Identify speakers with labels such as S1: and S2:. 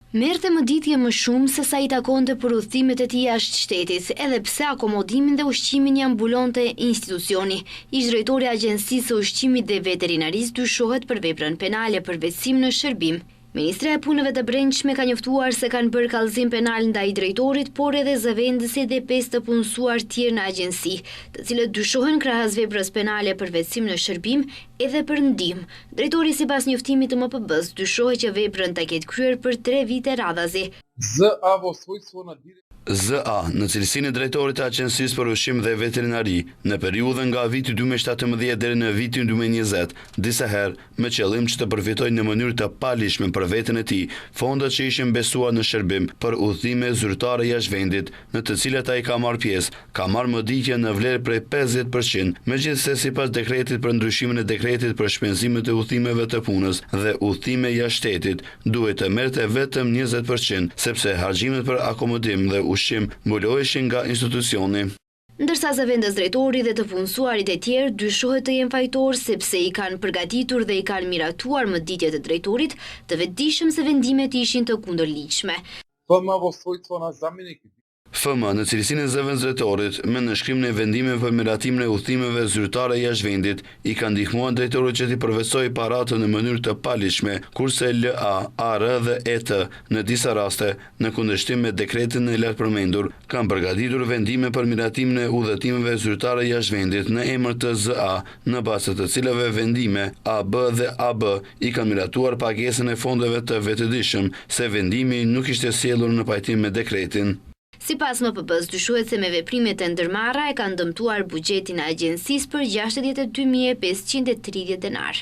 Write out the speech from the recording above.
S1: Merrte mëditje më shumë se sa I takonte për udhëtimet e tij jashtë shtetit, edhe pse akomodimin dhe ushqimin janë mbulonte institucioni. Ish drejtori I Agjencisë së Ushqimit dhe Veterinarisë dyshohet për veprën penale për vetësim në shërbim. Ministria e Punëve të Brendshme ka njoftuar se kanë bërë kallëzim penal ndaj drejtorit, por edhe zëvendësit dhe 5 të punësuar tjerë në agjenci, të cilët dyshohen krahas veprës penale për vetësim në shërbim edhe për ndihmë. Drejtori sipas njoftimit të MPB-s dyshohet që veprën ta ketë kryer për 3 vite radhazi.
S2: ZA, në cilësinë e drejtorit të Agjencisë për Ushqim dhe Veterinari, në periudhën nga viti 2017 deri në vitin 2020, disa herë me qëllim që të përfitojnë në mënyrë të palishme për veten e tij fondet që ishin besuar në shërbim për udhëtime zyrtare jashtë vendit, në të cilat ai ka marrë pjesë, ka marrë mëditje në vlerë prej 50%, megjithëse sipas dekretit për ndryshimin e dekretit për shpenzimet e udhëtimeve të punës dhe udhëtime jashtë shtetit, duhet të merrte vetëm 20%, sepse harxhimet për akomodim dhe ushqim mbuloheshin nga institucioni.
S1: Ndërsa zëvendës drejtori dhe të punësuarit e tjerë dyshohet të jenë fajtor sepse I kanë përgatitur dhe I kanë miratuar mëditjet e drejtorit, të vetëdijshëm se vendimet ishin të kundërligjshme.
S2: FM në cilësinë e zëvendës drejtorit me nënshkrimin e vendimeve për miratimin e udhëtimeve zyrtare jashtë vendit I ka ndihmuar drejtorit që t'i përvetsojë paratën në mënyrë të palishme, kurse LA, AR dhe ET në disa raste, në kundërshtim me dekretin e lartë përmendur, kanë përgatitur vendime për miratimin e udhëtimeve zyrtare jashtë vendit në emër të ZA, në bazë të cilave vendime AB dhe AB I kanë miratuar pagesën e fondeve të vetëdijshëm, se vendimi nuk ishte sjellur në pajtim me dekretin.
S1: Sipas MPB-s dyshohet se me veprimet e ndërmarra e kanë dëmtuar buxhetin e agjencisë për 62.530 denar.